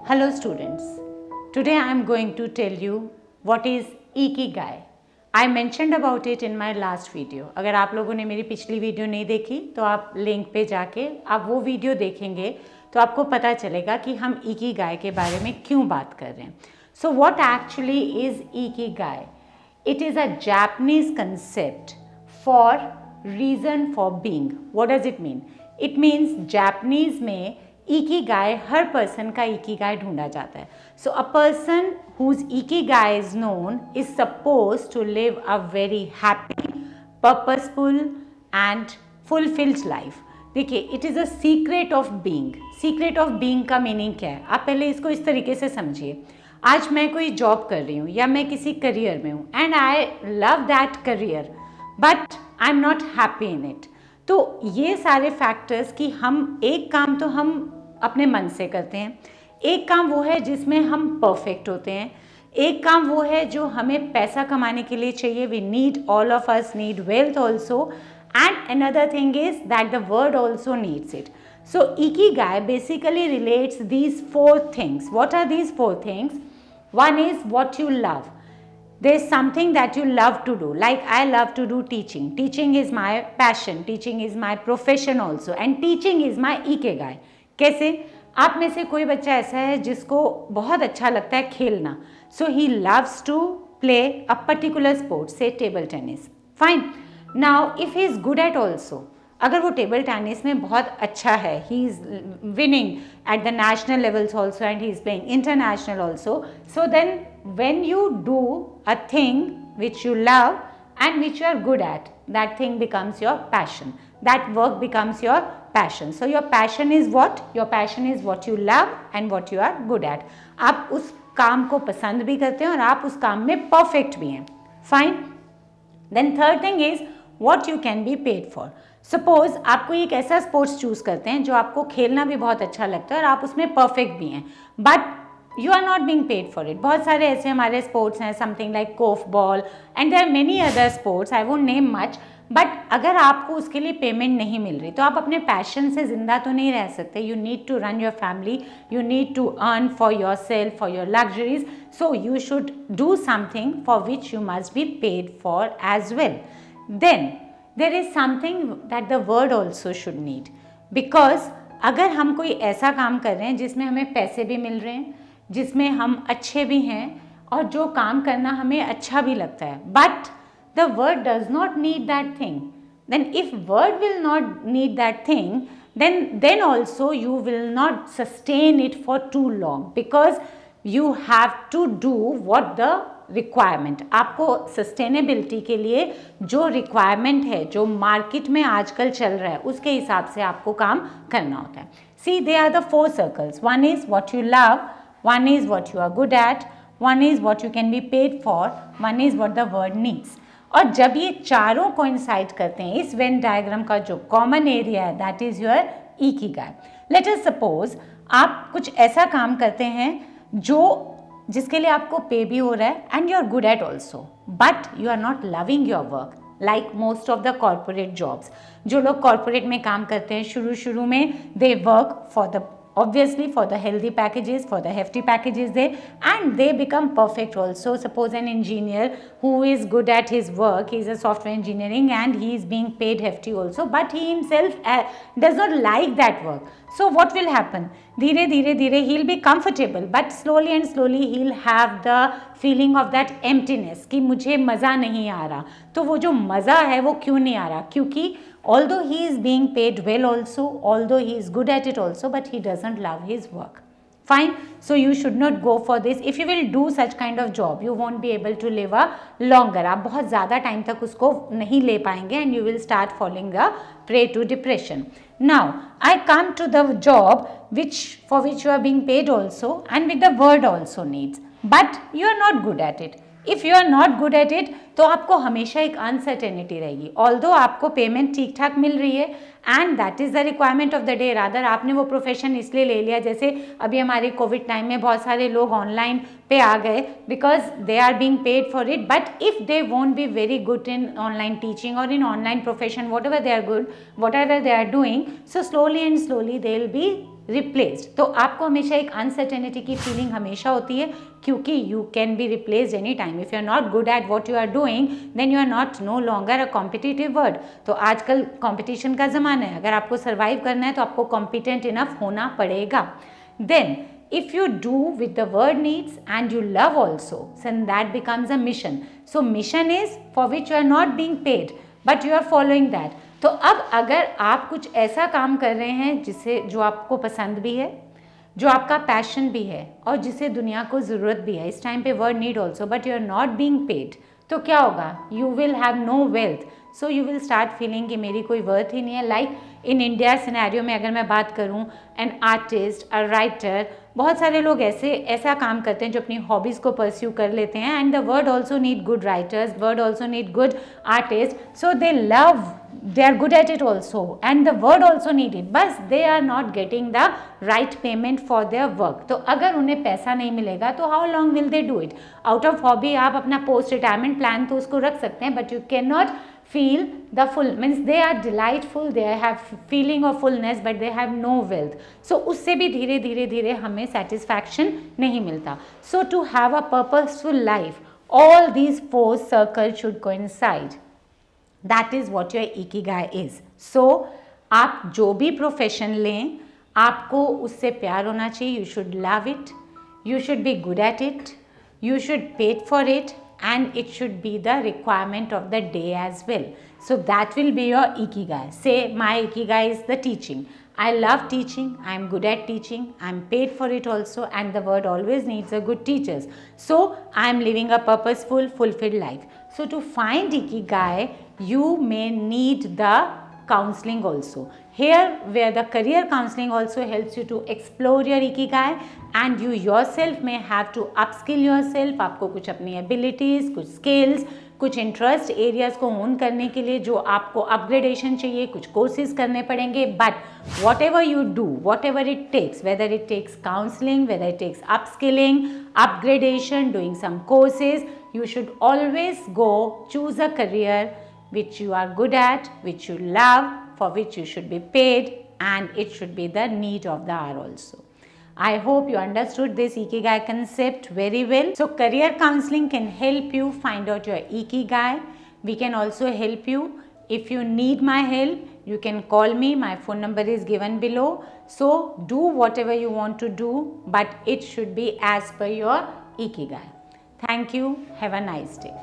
Hello students, today I am going to tell you what is Ikigai. I mentioned about it in my last video. अगर आप लोगों ने मेरी पिछली video नहीं देखी तो आप लिंक पे जाके आप वो वीडियो देखेंगे तो आपको पता चलेगा कि हम Ikigai के बारे में क्यों बात कर रहे हैं. So what actually is Ikigai? It is a Japanese concept for reason for being. What does it mean? It means Japanese में इकीगाई हर पर्सन का इकीगाई ढूंढा जाता है. So a person whose ikigai is known is supposed to live a very happy, purposeful and fulfilled life. देखिए, it is a secret of being. Secret of being का meaning क्या है? आप पहले इसको इस तरीके से समझिए. आज मैं कोई जॉब कर रही हूँ या मैं किसी करियर में हूँ and I love that career but I am not happy in it. तो ये सारे फैक्टर्स कि हम एक काम तो हम अपने मन से करते हैं, एक काम वो है जिसमें हम परफेक्ट होते हैं, एक काम वो है जो हमें पैसा कमाने के लिए चाहिए. We need, all of us need wealth also, and another thing is that the world also needs it. So ikigai basically relates these four things. What are these four things? One is what you love. There is something that you love to do. Like I love to do teaching. Teaching is my passion. Teaching is my profession also. And teaching is my ikigai. कैसे? आप में से कोई बच्चा ऐसा है जिसको बहुत अच्छा लगता है खेलना. So he loves to play a particular sport, say table tennis. Fine. Now if he is good at also, अगर वो टेबल टेनिस में बहुत अच्छा है, he is winning at the national levels also and he is playing international also. So then when you do a thing which you love and which you are good at, that thing becomes your passion. That work becomes your passion. So your passion is what? Your passion is what you love and what you are good at. आप उस काम को पसंद भी करते हैं और आप उस काम में परफेक्ट भी हैं. Fine. Then third thing is what you can be paid for. Suppose आप कोई एक ऐसा स्पोर्ट्स चूज करते हैं जो आपको खेलना भी बहुत अच्छा लगता है और आप उसमें परफेक्ट भी हैं, but you are not being paid for it. बहुत सारे ऐसे हमारे स्पोर्ट्स हैं, something like golf ball and there are many other sports, I won't name much. But अगर आपको उसके लिए पेमेंट नहीं मिल रही तो आप अपने पैशन से जिंदा तो नहीं रह सकते. You need to run your family, you need to earn for yourself, for your luxuries. So you should do something for which you must be paid for as well. Then there is something that the world also should need, because अगर हम कोई ऐसा काम कर रहे हैं जिसमें हमें पैसे भी मिल रहे हैं, जिसमें हम अच्छे भी हैं और जो काम करना हमें अच्छा भी लगता है, but the world does not need that thing, then if world will not need that thing, then also you will not sustain it for too long, because you have to do what the requirement. आपको sustainability के लिए जो requirement है, जो market में आजकल चल रहा है, उसके हिसाब से आपको काम करना होता है. See, they are the four circles. One is what you love, one is what you are good at, one is what you can be paid for, one is what the world needs. और जब ये चारों coincide करते हैं, इस Venn diagram का जो common area है, that is your ikigai. Let us suppose आप कुछ ऐसा काम करते हैं जिसके लिए आपको पे भी हो रहा है and you are good at also, but you are not loving your work. Like most of the corporate jobs, जो लोग कॉर्पोरेट में काम करते हैं शुरू में they work for the obviously for the healthy packages, for the hefty packages there, and they become perfect also. Suppose an engineer who is good at his work, he is a software engineering and he is being paid hefty also, but he himself does not like that work. So what will happen? धीरे he'll be comfortable, but slowly and slowly he'll have the feeling of that emptiness कि मुझे मज़ा नहीं आ रहा. तो वो जो मज़ा है वो क्यों नहीं आ रहा? क्योंकि although he is being paid well also, although he is good at it also, but he doesn't love his work. Fine. So you should not go for this. If you will do such kind of job, you won't be able to live a longer. आप बहुत ज़्यादा time तक उसको नहीं ले पाएंगे and you will start falling the prey to depression. Now I come to the job for which you are being paid also and with the world also needs, but you are not good at it. If you are not good at it तो आपको हमेशा एक uncertainty रहेगी. Although आपको payment ठीक ठाक मिल रही है and that is the requirement of the day. Rather आपने वो प्रोफेशन इसलिए ले लिया, जैसे अभी हमारे कोविड टाइम में बहुत सारे लोग ऑनलाइन पे आ गए because they are being paid for it. But if they won't be very good in online teaching और in online profession, whatever they are good, whatever they are doing, so slowly and slowly they will be replaced. तो आपको हमेशा एक uncertainty की feeling हमेशा होती है, क्योंकि you can be replaced any time. If you are not good at what you are doing then you are not no longer a competitive world. तो आजकल कॉम्पिटिशन का ज़माना है, अगर आपको सर्वाइव करना है तो आपको कॉम्पिटेंट इनफ होना पड़ेगा। Then if you do with the word needs and you love also, then that becomes a mission. So mission is for which you are not being paid but you are following that. तो अब अगर आप कुछ ऐसा काम कर रहे हैं जिसे जो आपको पसंद भी है, जो आपका पैशन भी है और जिसे दुनिया को ज़रूरत भी है, इस टाइम पे world need also, but you are not being paid, तो क्या होगा? You will have no wealth, so you will start feeling कि मेरी कोई वर्थ ही नहीं है। लाइक इन इंडिया सिनेरियो में अगर मैं बात करूं, एन आर्टिस्ट, अ राइटर, बहुत सारे लोग ऐसा काम करते हैं जो अपनी हॉबीज़ को परस्यू कर लेते हैं, and the world also need good writers, world also need good artist, so they love, they are good at it also and the word also need it, but they are not getting the right payment for their work. तो अगर उन्हें पैसा नहीं मिलेगा तो how long will they do it? Out of hobby आप अपना post retirement plan तो उसको रख सकते हैं, but you cannot feel the full, means they are delightful, they have feeling of fullness but they have no wealth. So उससे भी धीरे धीरे धीरे हमें satisfaction नहीं मिलता. So to have a purposeful life, all these four circles should coincide. That is what your ikigai is. So आप जो भी प्रोफेशन लें, आपको उससे प्यार होना चाहिए. You should love it, you should be good at it, you should pay for it, and it should be the requirement of the day as well. So that will be your ikigai. Say my ikigai is the teaching. I love teaching, I am good at teaching, I am paid for it also, and the world always needs a good teachers. So I am living a purposeful, fulfilled life. So to find ikigai, you may need the counseling also. Here where the career counseling also helps you to explore your ikigai, and you yourself may have to upskill yourself. आपको कुछ अपनी abilities, कुछ skills, कुछ interest areas को own करने के लिए जो आपको अपग्रेडेशन चाहिए, कुछ कोर्सेज करने पड़ेंगे. But whatever you do, whatever it takes, whether it takes counselling, whether it takes upskilling, upgradation, doing some courses, you should always go choose a career which you are good at, which you love, for which you should be paid, and it should be the need of the hour also. I hope you understood this ikigai concept very well. So career counseling can help you find out your ikigai. We can also help you. If you need my help, you can call me. My phone number is given below. So do whatever you want to do, but it should be as per your ikigai. Thank you. Have a nice day.